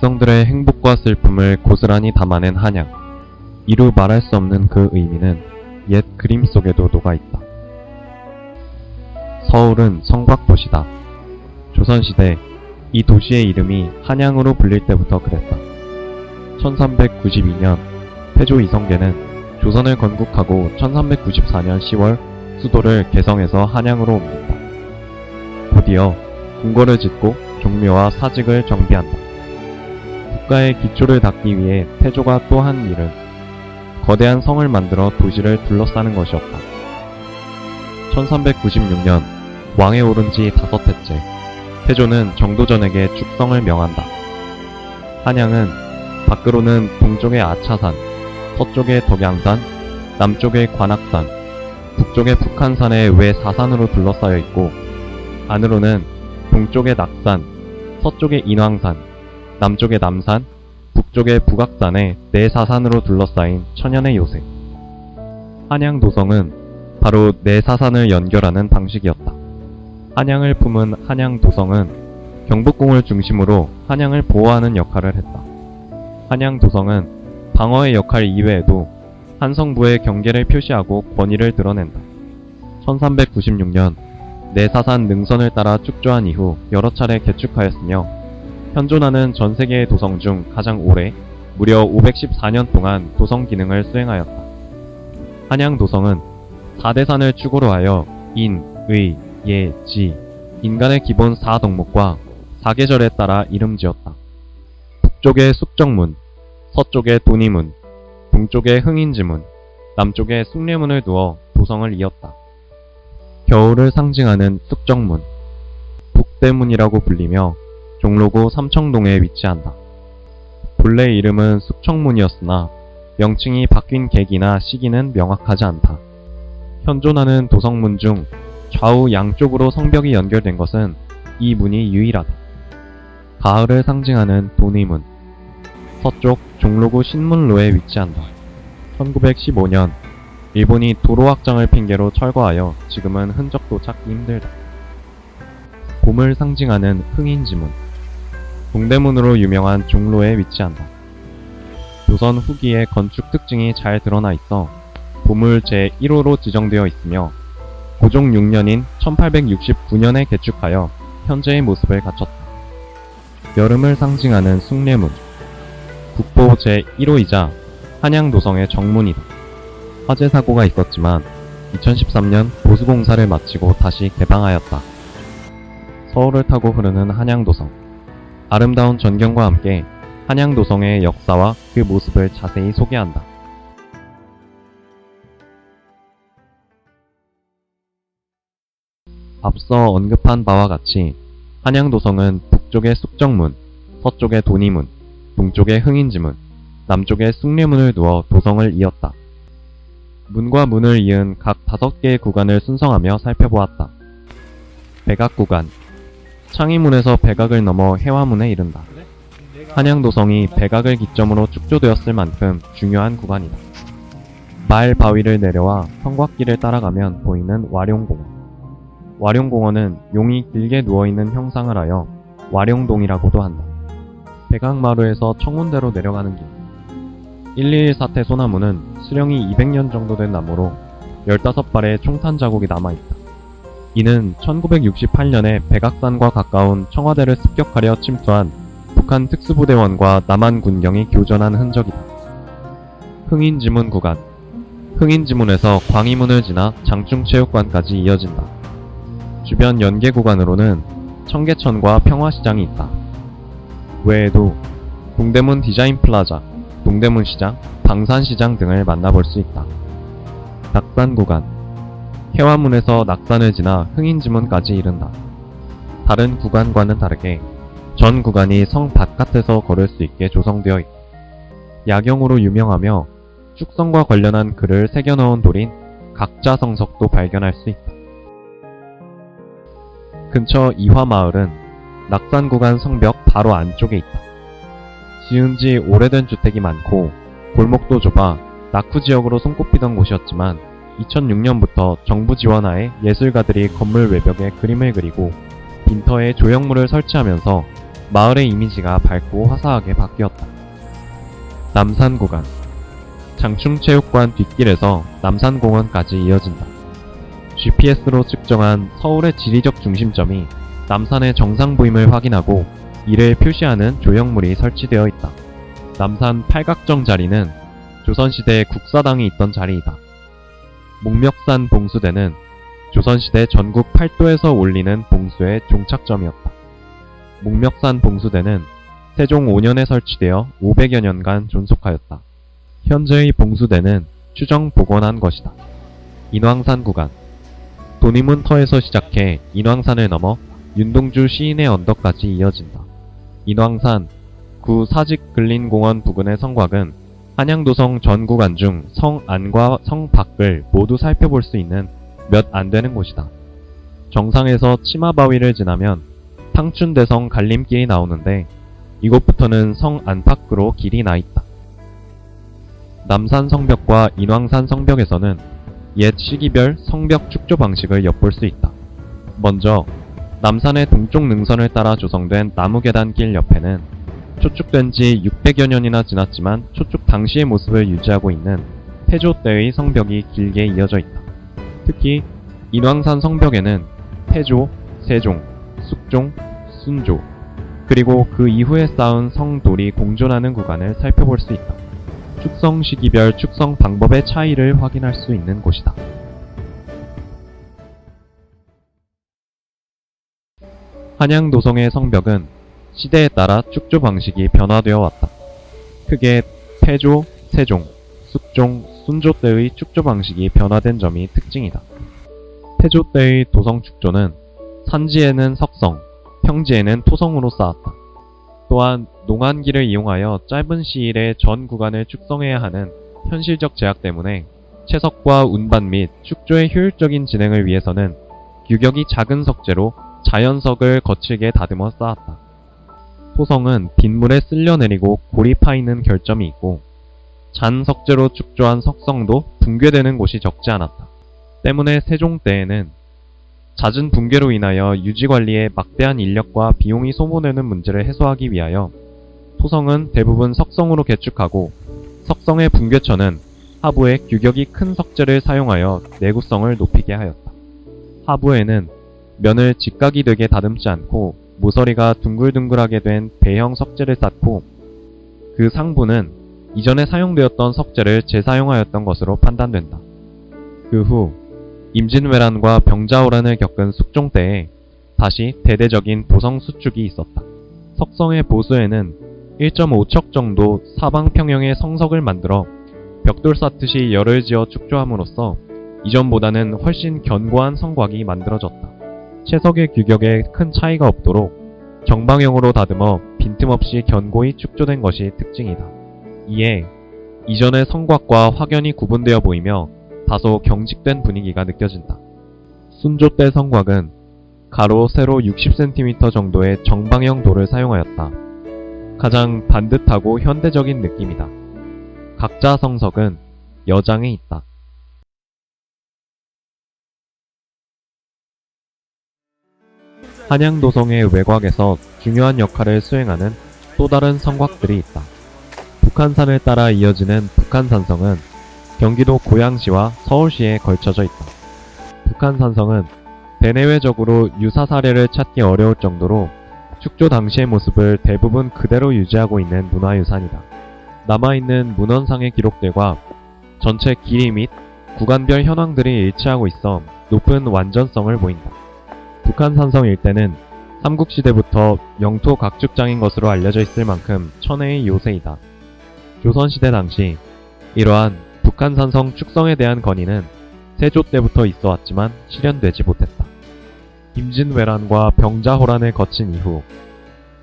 백성들의 행복과 슬픔을 고스란히 담아낸 한양. 이루 말할 수 없는 그 의미는 옛 그림 속에도 녹아있다. 서울은 성곽도시다. 조선시대 이 도시의 이름이 한양으로 불릴 때부터 그랬다. 1392년 태조 이성계는 조선을 건국하고 1394년 10월 수도를 개성에서 한양으로 옮긴다. 곧이어 궁궐을 짓고 종묘와 사직을 정비한다. 국가의 기초를 닦기 위해 태조가 또 한 일은 거대한 성을 만들어 도시를 둘러싸는 것이었다. 1396년 왕에 오른 지 5해째, 태조는 정도전에게 축성을 명한다. 한양은 밖으로는 동쪽의 아차산, 서쪽의 덕양산, 남쪽의 관악산, 북쪽의 북한산의 외사산으로 둘러싸여 있고, 안으로는 동쪽의 낙산, 서쪽의 인왕산, 남쪽의 남산, 북쪽의 북악산의 네 사산으로 둘러싸인 천연의 요새. 한양 도성은 바로 네 사산을 연결하는 방식이었다. 한양을 품은 한양 도성은 경복궁을 중심으로 한양을 보호하는 역할을 했다. 한양 도성은 방어의 역할 이외에도 한성부의 경계를 표시하고 권위를 드러낸다. 1396년 내사산 능선을 따라 축조한 이후 여러 차례 개축하였으며 현존하는 전 세계의 도성 중 가장 오래 무려 514년 동안 도성 기능을 수행하였다. 한양 도성은 4대 산을 축으로 하여 인, 의, 예, 지, 인간의 기본 4덕목과 4계절에 따라 이름 지었다. 북쪽에 숙정문, 서쪽에 도니문, 동쪽에 흥인지문, 남쪽에 숭례문을 두어 도성을 이었다. 겨울을 상징하는 숙정문, 북대문이라고 불리며 종로구 삼청동에 위치한다. 본래 이름은 숙청문이었으나 명칭이 바뀐 계기나 시기는 명확하지 않다. 현존하는 도성문 중 좌우 양쪽으로 성벽이 연결된 것은 이 문이 유일하다. 가을을 상징하는 도니문, 서쪽 종로구 신문로에 위치한다. 1915년 일본이 도로 확장을 핑계로 철거하여 지금은 흔적도 찾기 힘들다. 봄을 상징하는 흥인지문, 동대문으로 유명한 종로에 위치한다. 조선 후기의 건축 특징이 잘 드러나 있어 보물 제1호로 지정되어 있으며 고종 6년인 1869년에 개축하여 현재의 모습을 갖췄다. 여름을 상징하는 숭례문, 국보 제1호이자 한양도성의 정문이다. 화재 사고가 있었지만 2013년 보수공사를 마치고 다시 개방하였다. 서울을 타고 흐르는 한양도성. 아름다운 전경과 함께 한양도성의 역사와 그 모습을 자세히 소개한다. 앞서 언급한 바와 같이 한양도성은 북쪽의 숙정문, 서쪽의 도니문, 동쪽의 흥인지문, 남쪽의 숭례문을 두어 도성을 이었다. 문과 문을 이은 각 5개의 구간을 순서하며 살펴보았다. 백악구간, 창의문에서 백악을 넘어 해화문에 이른다. 한양도성이 백악을 기점으로 축조되었을 만큼 중요한 구간이다. 말 바위를 내려와 성곽길을 따라가면 보이는 와룡공원. 와룡공원은 용이 길게 누워있는 형상을 하여 와룡동이라고도 한다. 백악마루에서 청운대로 내려가는 길. 121 사태 소나무는 수령이 200년 정도 된 나무로 15발의 총탄 자국이 남아있다. 이는 1968년에 백악산과 가까운 청와대를 습격하려 침투한 북한 특수부대원과 남한 군경이 교전한 흔적이다. 흥인지문 구간. 흥인지문에서 광희문을 지나 장충체육관까지 이어진다. 주변 연계 구간으로는 청계천과 평화시장이 있다. 외에도 동대문 디자인 플라자, 동대문시장, 방산시장 등을 만나볼 수 있다. 낙산 구간. 해화문에서 낙산을 지나 흥인지문까지 이른다. 다른 구간과는 다르게 전 구간이 성 바깥에서 걸을 수 있게 조성되어 있다. 야경으로 유명하며 축성과 관련한 글을 새겨넣은 돌인 각자성석도 발견할 수 있다. 근처 이화마을은 낙산 구간 성벽 바로 안쪽에 있다. 지은 지 오래된 주택이 많고 골목도 좁아 낙후지역으로 손꼽히던 곳이었지만 2006년부터 정부 지원하에 예술가들이 건물 외벽에 그림을 그리고 빈터에 조형물을 설치하면서 마을의 이미지가 밝고 화사하게 바뀌었다. 남산 구간. 장충체육관 뒷길에서 남산공원까지 이어진다. GPS로 측정한 서울의 지리적 중심점이 남산의 정상 부임을 확인하고 이를 표시하는 조형물이 설치되어 있다. 남산 팔각정 자리는 조선시대 국사당이 있던 자리이다. 목멱산 봉수대는 조선시대 전국 8도에서 올리는 봉수의 종착점이었다. 목멱산 봉수대는 세종 5년에 설치되어 500여 년간 존속하였다. 현재의 봉수대는 추정 복원한 것이다. 인왕산 구간. 도니문터에서 시작해 인왕산을 넘어 윤동주 시인의 언덕까지 이어진다. 인왕산, 구 사직근린공원 부근의 성곽은 한양도성 전 구간 중 성 안과 성 밖을 모두 살펴볼 수 있는 몇 안 되는 곳이다. 정상에서 치마바위를 지나면 탕춘대성 갈림길이 나오는데 이곳부터는 성 안팎으로 길이 나 있다. 남산 성벽과 인왕산 성벽에서는 옛 시기별 성벽 축조 방식을 엿볼 수 있다. 먼저 남산의 동쪽 능선을 따라 조성된 나무계단길 옆에는 초축된 지 600여 년이나 지났지만 초축 당시의 모습을 유지하고 있는 태조 때의 성벽이 길게 이어져 있다. 특히 인왕산 성벽에는 태조, 세종, 숙종, 순조, 그리고 그 이후에 쌓은 성돌이 공존하는 구간을 살펴볼 수 있다. 축성 시기별 축성 방법의 차이를 확인할 수 있는 곳이다. 한양도성의 성벽은 시대에 따라 축조 방식이 변화되어 왔다. 크게 태조, 세종, 숙종, 순조 때의 축조 방식이 변화된 점이 특징이다. 태조 때의 도성 축조는 산지에는 석성, 평지에는 토성으로 쌓았다. 또한 농한기를 이용하여 짧은 시일에 전 구간을 축성해야 하는 현실적 제약 때문에 채석과 운반 및 축조의 효율적인 진행을 위해서는 규격이 작은 석재로 자연석을 거칠게 다듬어 쌓았다. 토성은 빗물에 쓸려내리고 골이 파이는 결점이 있고 잔 석재로 축조한 석성도 붕괴되는 곳이 적지 않았다. 때문에 세종 때에는 잦은 붕괴로 인하여 유지관리에 막대한 인력과 비용이 소모되는 문제를 해소하기 위하여 토성은 대부분 석성으로 개축하고 석성의 붕괴처는 하부에 규격이 큰 석재를 사용하여 내구성을 높이게 하였다. 하부에는 면을 직각이 되게 다듬지 않고 모서리가 둥글둥글하게 된 배형 석재를 쌓고 그 상부는 이전에 사용되었던 석재를 재사용하였던 것으로 판단된다. 그 후 임진왜란과 병자호란을 겪은 숙종 때에 다시 대대적인 도성 수축이 있었다. 석성의 보수에는 1.5척 정도 사방평형의 성석을 만들어 벽돌 쌓듯이 열을 지어 축조함으로써 이전보다는 훨씬 견고한 성곽이 만들어졌다. 채석의 규격에 큰 차이가 없도록 정방형으로 다듬어 빈틈없이 견고히 축조된 것이 특징이다. 이에 이전의 성곽과 확연히 구분되어 보이며 다소 경직된 분위기가 느껴진다. 순조 때 성곽은 가로, 세로 60cm 정도의 정방형 돌을 사용하였다. 가장 반듯하고 현대적인 느낌이다. 각자 성석은 여장에 있다. 한양도성의 외곽에서 중요한 역할을 수행하는 또 다른 성곽들이 있다. 북한산을 따라 이어지는 북한산성은 경기도 고양시와 서울시에 걸쳐져 있다. 북한산성은 대내외적으로 유사 사례를 찾기 어려울 정도로 축조 당시의 모습을 대부분 그대로 유지하고 있는 문화유산이다. 남아있는 문헌상의 기록들과 전체 길이 및 구간별 현황들이 일치하고 있어 높은 완전성을 보인다. 북한산성 일대는 삼국시대부터 영토 각축장인 것으로 알려져 있을 만큼 천혜의 요새이다. 조선시대 당시 이러한 북한산성 축성에 대한 건의는 세조 때부터 있어 왔지만 실현되지 못했다. 임진왜란과 병자호란을 거친 이후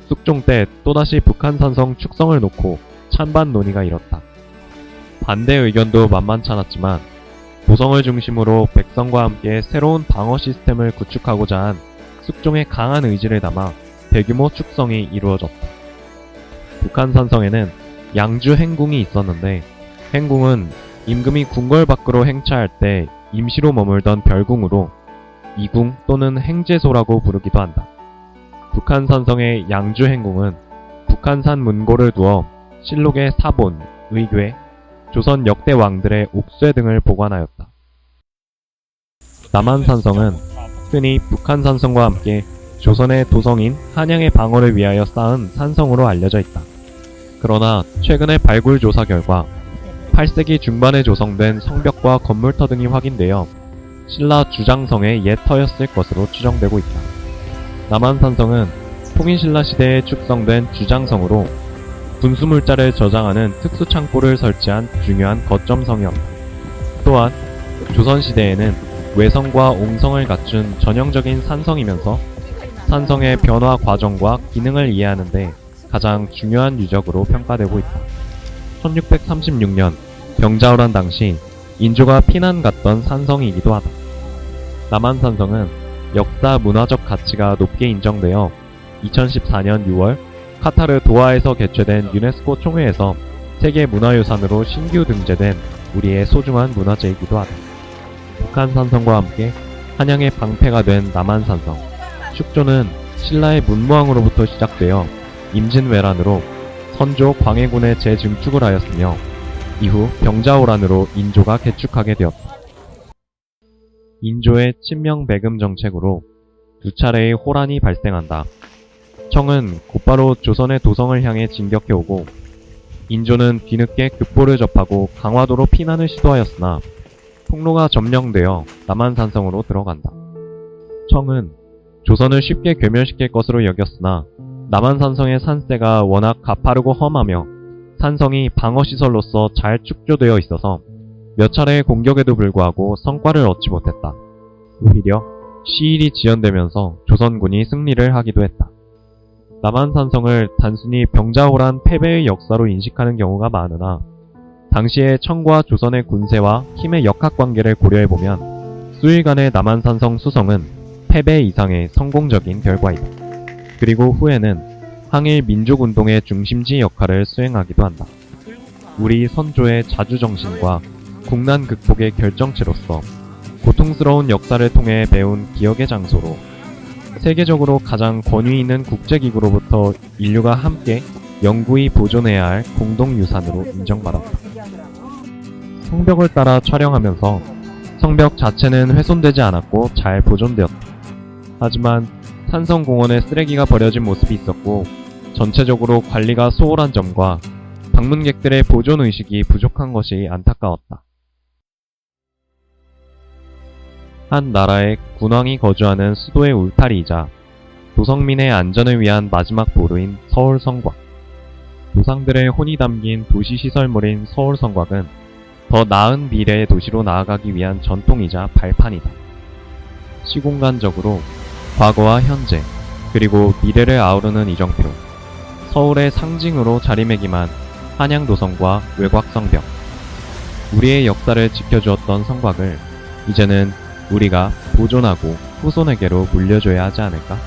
숙종 때 또다시 북한산성 축성을 놓고 찬반 논의가 일었다. 반대 의견도 만만찮았지만 도성을 중심으로 백성과 함께 새로운 방어 시스템을 구축하고자 한 숙종의 강한 의지를 담아 대규모 축성이 이루어졌다. 북한산성에는 양주 행궁이 있었는데 행궁은 임금이 궁궐 밖으로 행차할 때 임시로 머물던 별궁으로 이궁 또는 행제소라고 부르기도 한다. 북한산성의 양주행궁은 북한산 문고를 두어 실록의 사본, 의궤, 조선 역대 왕들의 옥쇠 등을 보관하였다. 남한산성은 흔히 북한산성과 함께 조선의 도성인 한양의 방어를 위하여 쌓은 산성으로 알려져 있다. 그러나 최근의 발굴 조사 결과 8세기 중반에 조성된 성벽과 건물터 등이 확인되어 신라 주장성의 옛 터였을 것으로 추정되고 있다. 남한산성은 통일신라 시대에 축성된 주장성으로 군수물자를 저장하는 특수 창고를 설치한 중요한 거점성이었다. 또한 조선시대에는 외성과 옹성을 갖춘 전형적인 산성이면서 산성의 변화 과정과 기능을 이해하는데 가장 중요한 유적으로 평가되고 있다. 1636년 병자호란 당시 인조가 피난 갔던 산성이기도 하다. 남한산성은 역사 문화적 가치가 높게 인정되어 2014년 6월 카타르 도하에서 개최된 유네스코 총회에서 세계문화유산으로 신규 등재된 우리의 소중한 문화재이기도 하다. 북한산성과 함께 한양의 방패가 된 남한산성. 축조는 신라의 문무왕으로부터 시작되어 임진왜란으로 선조 광해군의 재증축을 하였으며 이후 병자호란으로 인조가 개축하게 되었다. 인조의 친명배금 정책으로 두 차례의 호란이 발생한다. 청은 곧바로 조선의 도성을 향해 진격해오고 인조는 뒤늦게 급보를 접하고 강화도로 피난을 시도하였으나 통로가 점령되어 남한산성으로 들어간다. 청은 조선을 쉽게 괴멸시킬 것으로 여겼으나 남한산성의 산세가 워낙 가파르고 험하며 산성이 방어시설로서 잘 축조되어 있어서 몇 차례의 공격에도 불구하고 성과를 얻지 못했다. 오히려 시일이 지연되면서 조선군이 승리를 하기도 했다. 남한산성을 단순히 병자호란 패배의 역사로 인식하는 경우가 많으나 당시의 청과 조선의 군세와 힘의 역학관계를 고려해보면 수일간의 남한산성 수성은 패배 이상의 성공적인 결과이다. 그리고 후에는 항일 민족운동의 중심지 역할을 수행하기도 한다. 우리 선조의 자주정신과 국난 극복의 결정체로서 고통스러운 역사를 통해 배운 기억의 장소로 세계적으로 가장 권위 있는 국제기구로부터 인류가 함께 영구히 보존해야 할 공동유산으로 인정받았다. 성벽을 따라 촬영하면서 성벽 자체는 훼손되지 않았고 잘 보존되었다. 하지만 산성공원에 쓰레기가 버려진 모습이 있었고 전체적으로 관리가 소홀한 점과 방문객들의 보존의식이 부족한 것이 안타까웠다. 한 나라의 군왕이 거주하는 수도의 울타리이자 도성민의 안전을 위한 마지막 보루인 서울성곽. 조상들의 혼이 담긴 도시시설물인 서울성곽은 더 나은 미래의 도시로 나아가기 위한 전통이자 발판이다. 시공간적으로 과거와 현재, 그리고 미래를 아우르는 이정표로 서울의 상징으로 자리매김한 한양도성과 외곽성벽. 우리의 역사를 지켜주었던 성곽을 이제는 우리가 보존하고 후손에게로 물려줘야 하지 않을까?